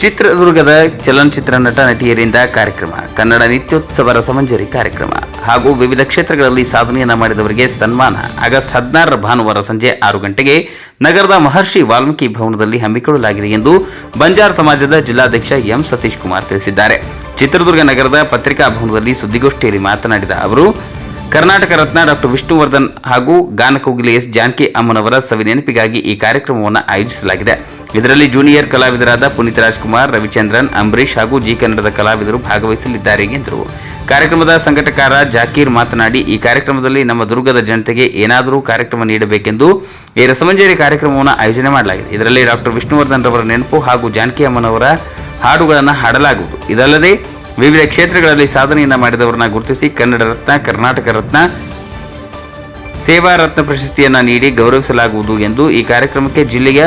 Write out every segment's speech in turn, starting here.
ಚಿತ್ರದುರ್ಗದ ಚಲನಚಿತ್ರ ನಟ ನಟಿಯರಿಂದ ಕಾರ್ಯಕ್ರಮ, ಕನ್ನಡ ನಿತ್ಯೋತ್ಸವ ರಸಮಂಜರಿ ಕಾರ್ಯಕ್ರಮ ಹಾಗೂ ವಿವಿಧ ಕ್ಷೇತ್ರಗಳಲ್ಲಿ ಸಾಧನೆಯನ್ನ ಮಾಡಿದವರಿಗೆ ಸನ್ಮಾನ ಆಗಸ್ಟ್ 16 ಭಾನುವಾರ ಸಂಜೆ 6 ಗಂಟೆಗೆ ನಗರದ ಮಹರ್ಷಿ ವಾಲ್ಮೀಕಿ ಭವನದಲ್ಲಿ ಹಮ್ಮಿಕೊಳ್ಳಲಾಗಿದೆ ಎಂದು ಬಂಜಾರ ಸಮಾಜದ ಜಿಲ್ಲಾಧ್ಯಕ್ಷ ಎಂ ಸತೀಶ್ ಕುಮಾರ್ ತಿಳಿಸಿದ್ದಾರೆ. ಚಿತ್ರದುರ್ಗ ನಗರದ ಪತ್ರಿಕಾ ಭವನದಲ್ಲಿ ಸುದ್ದಿಗೋಷ್ಠಿಯಲ್ಲಿ ಮಾತನಾಡಿದ ಅವರು, ಕರ್ನಾಟಕ ರತ್ನ ಡಾಕ್ಟರ್ ವಿಷ್ಣುವರ್ಧನ್ ಹಾಗೂ ಗಾನಕೋಗಿಲೆ ಎಸ್ ಜಾನಕಿ ಅಮ್ಮನವರ ಸವಿನೆನಪಿಗಾಗಿ ಈ ಕಾರ್ಯಕ್ರಮವನ್ನು ಆಯೋಜಿಸಲಾಗಿದೆ. ಇದರಲ್ಲಿ ಜೂನಿಯರ್ ಕಲಾವಿದರಾದ ಪುನೀತ್ ರಾಜ್ಕುಮಾರ್, ರವಿಚಂದ್ರನ್, ಅಂಬರೀಶ್ ಹಾಗೂ ಜಿ ಕನ್ನಡದ ಕಲಾವಿದರು ಭಾಗವಹಿಸಲಿದ್ದಾರೆ ಎಂದರು. ಕಾರ್ಯಕ್ರಮದ ಸಂಘಟಕರ ಜಾಕೀರ್ ಮಾತನಾಡಿ, ಈ ಕಾರ್ಯಕ್ರಮದಲ್ಲಿ ನಮ್ಮ ದುರ್ಗದ ಜನತೆಗೆ ಏನಾದರೂ ಕಾರ್ಯಕ್ರಮ ನೀಡಬೇಕೆಂದು ಈ ರಸಮಂಜರಿ ಕಾರ್ಯಕ್ರಮವನ್ನು ಆಯೋಜನೆ ಮಾಡಲಾಗಿದೆ. ಇದರಲ್ಲಿ ಡಾಕ್ಟರ್ ವಿಷ್ಣುವರ್ಧನ್ ರವರ ನೆನಪು ಹಾಗೂ ಜಾನಕಿ ಅಮ್ಮನವರ ಹಾಡುಗಳನ್ನು ಹಾಡಲಾಗುವುದು. ಇದಲ್ಲದೆ ವಿವಿಧ ಕ್ಷೇತ್ರಗಳಲ್ಲಿ ಸಾಧನೆಯನ್ನ ಮಾಡಿದವರನ್ನ ಗುರುತಿಸಿ ಕನ್ನಡ ರತ್ನ, ಕರ್ನಾಟಕ ರತ್ನ, ಸೇವಾ ರತ್ನ ಪ್ರಶಸ್ತಿಯನ್ನ ನೀಡಿ ಗೌರವಿಸಲಾಗುವುದು ಎಂದು ಈ ಕಾರ್ಯಕ್ರಮಕ್ಕೆ ಜಿಲ್ಲೆಯ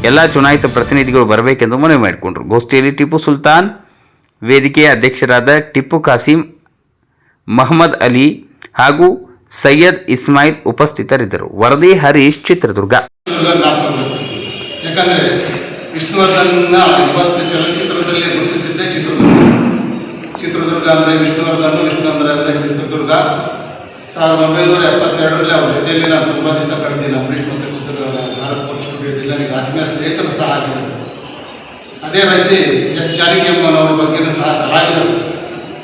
ಎಲ್ಲಾ ಚುನಾಯಿತ ಪ್ರತಿನಿಧಿಗಳು ಬರಬೇಕೆಂದು ಮನವಿ ಮಾಡಿಕೊಂಡರು. ಗೋಷ್ಠಿಯಲ್ಲಿ ಟಿಪ್ಪು ಸುಲ್ತಾನ್, ವೇದಿಕೆಯ ಅಧ್ಯಕ್ಷರಾದ ಟಿಪ್ಪು ಕಾಸಿಂ, ಮಹಮ್ಮದ್ ಅಲಿ ಹಾಗೂ ಸೈಯದ್ ಇಸ್ಮಾಯಿಲ್ ಉಪಸ್ಥಿತರಿದ್ದರು. ವರದಿ ಹರೀಶ್, ಚಿತ್ರದುರ್ಗ. ಯಾಕಂದ್ರೆ ವಿಷ್ಣುವರ್ಧನ್ ಚಲನಚಿತ್ರದಲ್ಲಿ ಗುರುತಿಸಿದ್ದೆ ಚಿತ್ರದುರ್ಗ ಅಂದರೆ ವಿಷ್ಣುವರ್ಧನ್ ಅಂದರೆ ಚಿತ್ರದುರ್ಗ. 1972ರಲ್ಲಿ ಅವ್ರ ಜೊತೆಯಲ್ಲಿ ನಾನು ತುಂಬ ದಿವಸ ಕಳೆದಿಲ್ಲ. ಅಂಬರೀಶ್ ಮತ್ತು ಚಿತ್ರದುರ್ಗ ಭಾರತ ಸ್ಟುಡಿಯೋದಲ್ಲಿ ನನಗೆ ಆತ್ಮೀಯ ಸ್ನೇಹಿತರು ಸಹ ಆಗಿದ್ದಾರೆ. ಅದೇ ರೀತಿ ಎಸ್ ಜಾನಕಿ ಅಮ್ಮನವ್ರ ಬಗ್ಗೆಯೂ ಸಹ ಕಲಾವಿದರು.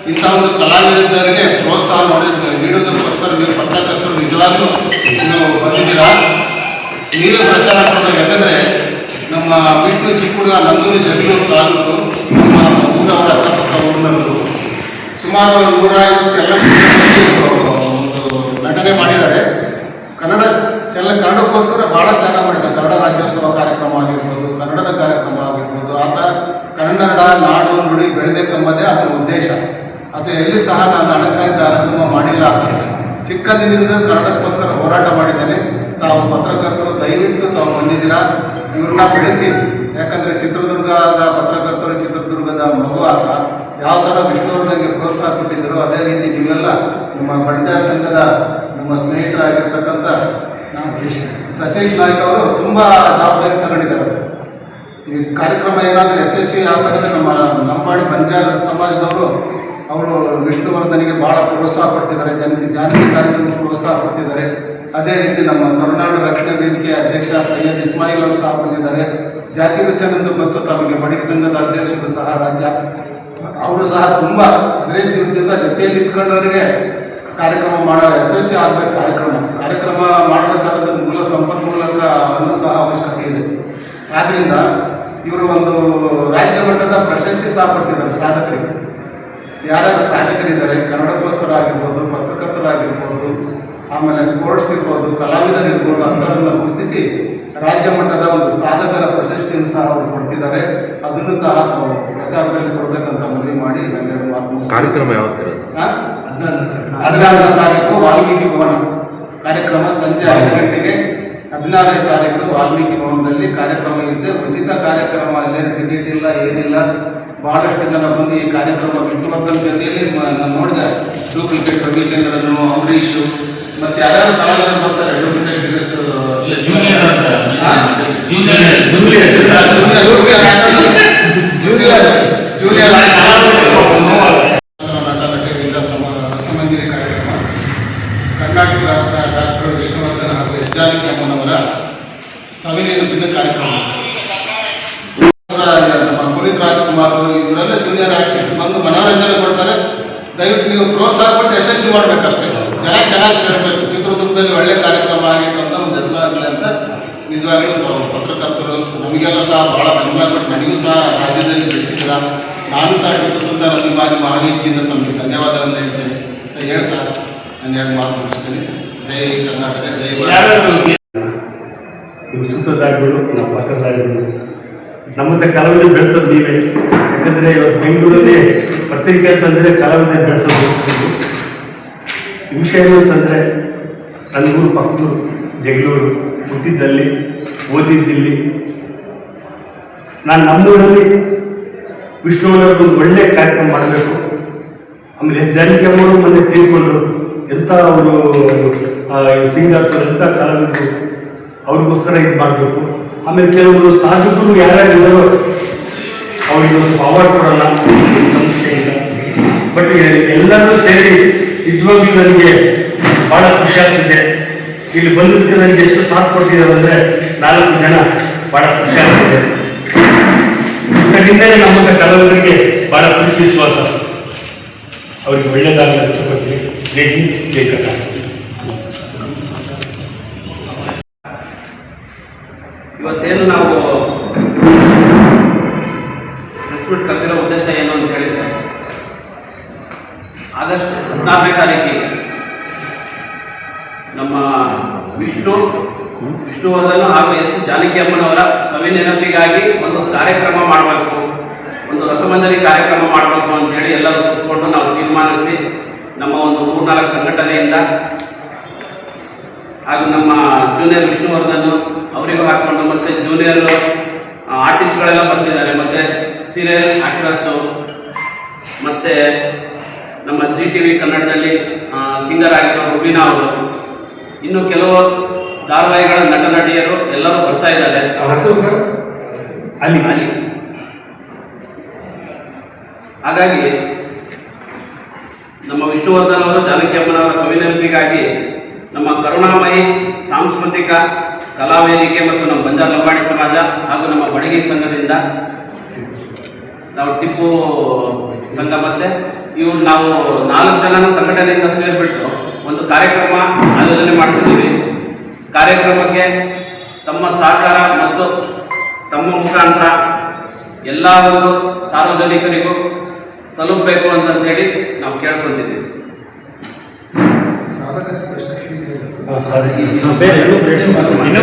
ಇಂಥ ಒಂದು ಕಲಾವಿದರಿಗೆ ಪ್ರೋತ್ಸಾಹ ನೀಡುವುದಕ್ಕೋಸ್ಕರ ನೀವು ಪತ್ರಕರ್ತರು ನಿಜವಾಗ್ಲೂ ನೀವು ಬಂದಿದ್ದೀರಾ. ನೀವೇ ಪ್ರಚಾರ ಮಾಡಬೇಕು. ಯಾಕಂದರೆ ನಮ್ಮ ವಿಷ್ಣು ಚಿಕ್ಕುಡುಗ ನಂದೂರು ಜಗಳೂರು ತಾಲೂಕು ನಮ್ಮ ಊರವರ ಅಕ್ಕಪಕ್ಕ ಊರಿನವರು ಸುಮಾರು 150 ಚಲನಚಿತ್ರದಲ್ಲಿ ನಟನೆ ಮಾಡಿದ್ದಾರೆ. ಕನ್ನಡಕ್ಕೋಸ್ಕರ ಭಾಳ ತ್ಯಾಗ ಮಾಡಿದ್ದಾರೆ. ಕನ್ನಡ ರಾಜ್ಯೋತ್ಸವ ಕಾರ್ಯಕ್ರಮ ಆಗಿರ್ಬೋದು, ಕನ್ನಡದ ಕಾರ್ಯಕ್ರಮ ಆಗಿರ್ಬೋದು. ಆತ ಕನ್ನಡ ನಾಡು ನುಡಿ ಬೆಳೆಬೇಕೆಂಬುದೇ ಅದರ ಉದ್ದೇಶ. ಅದು ಎಲ್ಲಿ ಸಹ ನಾನು ಹಣಕ್ಕಾಗಿ ಕಾರ್ಯಕ್ರಮ ಮಾಡಿಲ್ಲ. ಚಿಕ್ಕಂದಿನಿಂದ ಕನ್ನಡಕ್ಕೋಸ್ಕರ ಹೋರಾಟ ಮಾಡಿದ್ದೇನೆ. ತಾವು ಪತ್ರಕರ್ತರು ದಯವಿಟ್ಟು ತಾವು ಬಂದಿದ್ದೀರಾ, ಇವ್ರನ್ನ ಬೆಳೆಸಿ. ಯಾಕಂದರೆ ಚಿತ್ರದುರ್ಗದ ಪತ್ರಕರ್ತರು, ಚಿತ್ರದುರ್ಗದ ಮಗು ಆತ ಯಾವ ಥರ ವಿಷ್ಣುವರ್ಧನ್ಗೆ ಪ್ರೋತ್ಸಾಹ ಕೊಟ್ಟಿದ್ದರು, ಅದೇ ರೀತಿ ನೀವೆಲ್ಲ ನಿಮ್ಮ ಬಂಜಾರ ಸಂಘದ ನಿಮ್ಮ ಸ್ನೇಹಿತರಾಗಿರ್ತಕ್ಕಂಥ ಸತೀಶ್ ನಾಯ್ಕ ಅವರು ತುಂಬ ಜವಾಬ್ದಾರಿ ತಗೊಂಡಿದ್ದಾರೆ. ಈ ಕಾರ್ಯಕ್ರಮ ಏನಾದರೂ ಯಶಸ್ವಿ ಆಗಬೇಕಂದ್ರೆ ನಮ್ಮಾಡಿ ಬಂಜಾರ ಸಮಾಜದವರು ಅವರು ವಿಷ್ಣುವರ್ಧನಿಗೆ ಭಾಳ ಪ್ರೋತ್ಸಾಹ ಕೊಡ್ತಿದ್ದಾರೆ. ಜಾನಕಿ ಕಾರ್ಯಕ್ರಮ ಪ್ರೋತ್ಸಾಹ ಕೊಡ್ತಿದ್ದಾರೆ. ಅದೇ ರೀತಿ ನಮ್ಮ ಕರುನಾಡು ರಕ್ಷಣಾ ವೇದಿಕೆಯ ಅಧ್ಯಕ್ಷ ಸೈಯದ್ ಇಸ್ಮಾಯಿಲ್ ಅವರು ಸಹ ಬಂದಿದ್ದಾರೆ. ಜಾಕೀರ್ ಹುಸೇನ್ ಎಂದು ಗೊತ್ತು ತಮಗೆ, ಬಡಿಗ ಸಂಘದ ಅಧ್ಯಕ್ಷರು ಸಹ ರಾಜ್ಯ. ಅವರು ಸಹ ತುಂಬ 15 ದಿವಸದಿಂದ ಜೊತೆಯಲ್ಲಿ ಇಟ್ಕೊಂಡವರಿಗೆ ಕಾರ್ಯಕ್ರಮ ಮಾಡೋ ಯಶಸ್ವಿ ಆಗಬೇಕು. ಕಾರ್ಯಕ್ರಮ ಮಾಡಬೇಕಾದ ಮೂಲ ಸಂಪನ್ಮೂಲವನ್ನು ಸಹ ಅವಶ್ಯಕತೆ ಇದೆ. ಆದ್ದರಿಂದ ಇವರು ಒಂದು ರಾಜ್ಯ ಮಟ್ಟದ ಪ್ರಶಸ್ತಿ ಸಹ ಕೊಟ್ಟಿದ್ದಾರೆ ಸಾಧಕರಿಗೆ. ಯಾರ್ಯಾರು ಸಾಧಕರಿದ್ದಾರೆ, ಕನ್ನಡಕ್ಕೋಸ್ಕರ ಆಗಿರ್ಬೋದು, ಪತ್ರಕರ್ತರಾಗಿರ್ಬೋದು, ಆಮೇಲೆ ಸ್ಪೋರ್ಟ್ಸ್ ಇರ್ಬೋದು, ಕಲಾವಿದರಿರ್ಬೋದು, ಅಂಥವ್ರನ್ನ ಗುರುತಿಸಿ ರಾಜ್ಯ ಮಟ್ಟದ ಒಂದು ಸಾಧಕರ ಪ್ರಶಸ್ತಿಯನ್ನು ಸಹ ಅವರು ಕೊಡ್ತಿದ್ದಾರೆ. ಅದನ್ನು ಸಹ ನಾವು ಪ್ರಚಾರದಲ್ಲಿ ಕೊಡಬೇಕಂತ ಮನವಿ ಮಾಡಿ ನನ್ನ ಮಾತು. ಕಾರ್ಯಕ್ರಮ ಯಾವತ್ತಿರುತ್ತೆ? 14ನೇ ತಾರೀಕು ವಾಲ್ಮೀಕಿ ಭವನ ಕಾರ್ಯಕ್ರಮ ಸಂಜೆ 5 ಗಂಟೆಗೆ. 16ನೇ ತಾರೀಕು ವಾಲ್ಮೀಕಿ ಭವನದಲ್ಲಿ ಕಾರ್ಯಕ್ರಮ ಇರುತ್ತೆ. ಉಚಿತ ಕಾರ್ಯಕ್ರಮ, ಅಲ್ಲೇನು ಟಿಕೆಟ್ ಇಲ್ಲ, ಏನಿಲ್ಲ. ಬಹಳಷ್ಟು ಜನ ಬಂದು ಈ ಕಾರ್ಯಕ್ರಮ ವಿಷ್ಣುವರ್ಧನ್ ಜೊತೆಯಲ್ಲಿ ನಾನು ನೋಡಿದೆ. ಡೂಪ್ಲಿಕೇಟ್ ರವಿಚಂದ್ರನು, ಅಂಬರೀಷು ಮತ್ತು ಯಾರ್ಯಾರು ಕಲಾವಿದರು ಬರ್ತಾರೆ. ಡೂಪ್ಲಿಕೇಟ್ ಜೂನಿಯರ್ ನಟ ನಟಿಯರಿಂದ ರಸಮಂಜರಿ ಕಾರ್ಯಕ್ರಮ. ಕರ್ನಾಟಕ ರತ್ನ ಡಾಕ್ಟರ್ ವಿಷ್ಣುವರ್ಧನ್ ಹಾಗೂ ಎಸ್ ಜಾನಕಿ ಅಮ್ಮನವರ ಸವಿನೆನಪಿನ ಕಾರ್ಯಕ್ರಮ. ನಮ್ಮ ಪುನೀತ್ ರಾಜ್ಕುಮಾರ್ ಇವರೆಲ್ಲ ಜೂನಿಯರ್ ಆರ್ಟಿಸ್ಟ್ ಬಂದು ಮನೋರಂಜನೆ ಕೊಡ್ತಾರೆ. ದಯವಿಟ್ಟು ನೀವು ಪ್ರೋತ್ಸಾಹ ಕೊಟ್ಟು ಯಶಸ್ವಿ ಮಾಡಬೇಕಷ್ಟೇ. ಚೆನ್ನಾಗಿ ಸೇರಬೇಕು. ಚಿತ್ರದುರ್ಗದಲ್ಲಿ ಒಳ್ಳೆ ಕಾರ್ಯಕ್ರಮ ಆಗಿತ್ತು ಅಂತ ಒಂದು ಹೆಸರು ಆಗಲಿ ಅಂತ ನಿಜವಾಗ್ಲೂ ಪತ್ರಕರ್ತರು ನಮಗೆಲ್ಲ ಸಹ ಭಾಳ ಬೆಂಬಲ ಕೊಟ್ಟು ನನಗೂ ಸಹ ರಾಜ್ಯದಲ್ಲಿ ಬೆಳೆಸಿದ್ರ. ನಾನು ಸಹ ಟಿಪ್ಪು ಸುಲ್ತಾನ್ ಅಭಿಮಾನಿ ಮಹಾವೇದಿಕೆಯಿಂದ ತಮಗೆ ಧನ್ಯವಾದವನ್ನು ಹೇಳ್ತೇನೆ ಅಂತ ಹೇಳ್ತಾ ನಾನು 2 ಮಾತು ಮುಗಿಸ್ತೇನೆ. ಜೈ ಕರ್ನಾಟಕ, ಜೈ ಭಾರತ. ಸುತ್ತದಾಗಿಗಳು, ನಮ್ಮ ಪತ್ರದಾಗಿಗಳು, ನಮ್ಮಂಥ ಕಲಾವಿದರು ಬೆಳೆಸೋದು ನೀವೇ. ಯಾಕಂದರೆ ಇವತ್ತು ಬೆಂಗಳೂರಲ್ಲಿ ಪತ್ರಿಕೆ ಅಂತಂದರೆ ಕಲಾವಿದರು ಬೆಳೆಸೋದು. ವಿಷಯ ಅಂತಂದರೆ ನನ್ನೂರು ಪಕ್ಕದೂರು ಜಗಳೂರು, ಹುಟ್ಟಿದ್ದಲ್ಲಿ ಓದಿದ್ದಿಲ್ಲಿ. ನಾನು ನಮ್ಮೂರಲ್ಲಿ ವಿಷ್ಣುವರ್ಧನ್ ಒಂದು ಒಳ್ಳೆಯ ಕಾರ್ಯಕ್ರಮ ಮಾಡಬೇಕು. ಆಮೇಲೆ ಎಸ್ ಜಾನಕಿ ಅಮ್ಮರು ಮೊನ್ನೆ ತೀರ್ಕೊಂಡ್ರು. ಎಂಥ ಅವರು ಸಿಂಗರ್ಸ್, ಎಂಥ ಕಲಾವಿದರು, ಅವ್ರಿಗೋಸ್ಕರ ಇದು ಮಾಡಬೇಕು. ಆಮೇಲೆ ಕೆಲವರು ಸಾಧಕರು ಯಾರ್ಯಾರಿದ್ದಾರೋ ಅವರಿಗೆ ಸ್ವಲ್ಪ ಅವಾರ್ಡ್ ಕೊಡೋಣ ಈ ಸಂಸ್ಥೆಯಿಂದ. ಬಟ್ ಎಲ್ಲರೂ ಸೇರಿ ನಿಜವಾಗ್ಲೂ ನನಗೆ ಭಾಳ ಖುಷಿ ಆಗ್ತಿದೆ. ಇಲ್ಲಿ ಬಂದದಕ್ಕೆ ನನಗೆ ಎಷ್ಟು ಸಾಥ್ ಕೊಡ್ತಿದ್ದಾರೆ ಅಂದರೆ 4 ಜನ, ಭಾಳ ಖುಷಿ ಆಗ್ತಿದೆ. ಇದರಿಂದಲೇ ನಮ್ಮ ಕಲಾವಿದರಿಗೆ ಭಾಳ ಪ್ರೀತಿ ವಿಶ್ವಾಸ. ಅವರಿಗೆ ಒಳ್ಳೆಯದಾಗಲಿ ಇಷ್ಟಪಡ್ತೀನಿ. ಜೈ ಹಿಂದ್, ಜೈ ಕರ್ನಾಟಕ. ಇವತ್ತೇನು ನಾವು ಪ್ರೆಸ್ ಮೀಟ್ ಕರೆದಿರೋ ಉದ್ದೇಶ ಏನು ಅಂತ ಹೇಳಿದರೆ, ಆಗಸ್ಟ್ 14ನೇ ತಾರೀಕಿಗೆ ನಮ್ಮ ವಿಷ್ಣುವರ್ಧನ್ ಹಾಗೂ ಎಸ್ ಜಾನಕಿ ಅಮ್ಮನವರ ಸವಿ ನೆನಪಿಗಾಗಿ ಒಂದು ಕಾರ್ಯಕ್ರಮ ಮಾಡಬೇಕು, ಒಂದು ರಸಮಂಜರಿ ಕಾರ್ಯಕ್ರಮ ಮಾಡಬೇಕು ಅಂತೇಳಿ ಎಲ್ಲರೂ ಕೂತ್ಕೊಂಡು ನಾವು ತೀರ್ಮಾನಿಸಿ ನಮ್ಮ ಒಂದು 3-4 ಸಂಘಟನೆಯಿಂದ ಹಾಗೂ ನಮ್ಮ ಜೂನಿಯರ್ ವಿಷ್ಣುವರ್ಧನ್ ಅವರಿಗೂ ಹಾಕ್ಕೊಂಡು, ಮತ್ತು ಜೂನಿಯರ್ ಆರ್ಟಿಸ್ಟ್ಗಳೆಲ್ಲ ಬರ್ತಿದ್ದಾರೆ, ಮತ್ತು ಸೀರಿಯಲ್ ಆ್ಯಕ್ಟ್ರಸ್ಸು, ಮತ್ತು ನಮ್ಮ GTV ಕನ್ನಡದಲ್ಲಿ ಸಿಂಗರ್ ಆಗಿರೋ ರುಬೀನಾ ಅವರು, ಇನ್ನು ಕೆಲವು ಧಾರಾವಾಹಿಗಳ ನಟ ನಟಿಯರು ಎಲ್ಲರೂ ಬರ್ತಾ ಇದ್ದಾರೆ. ಅಲ್ಲಿ ಹಾಗಾಗಿ ನಮ್ಮ ವಿಷ್ಣುವರ್ಧನ್ ಅವರು ಜಾನಕಿ ಅಮ್ಮನವರ ಸವಿನೆನಪಿಗಾಗಿ ನಮ್ಮ ಕರುಣಾಮಯಿ ಸಾಂಸ್ಕೃತಿಕ ಕಲಾ ವೇದಿಕೆ ಮತ್ತು ನಮ್ಮ ಬಂಜಾರ ಲಂಬಾಣಿ ಸಮಾಜ ಹಾಗೂ ನಮ್ಮ ಬಡಗಿ ಸಂಘದಿಂದ ನಾವು ಟಿಪ್ಪು ಸಂಘ ಮತ್ತು ಇವು ನಾವು 4 ಜನನ ಸಂಘಟನೆಯಿಂದ ಸೇರಿಬಿಟ್ಟು ಒಂದು ಕಾರ್ಯಕ್ರಮ ಆಯೋಜನೆ ಮಾಡ್ತಿದ್ದೀವಿ. ಕಾರ್ಯಕ್ರಮಕ್ಕೆ ತಮ್ಮ ಸಹಕಾರ ಮತ್ತು ತಮ್ಮ ಮುಖಾಂತರ ಎಲ್ಲ ಒಂದು ಸಾರ್ವಜನಿಕರಿಗೂ ತಲುಪಬೇಕು ಅಂತಂತೇಳಿ ನಾವು ಕೇಳ್ಕೊತಿದ್ದೀವಿ.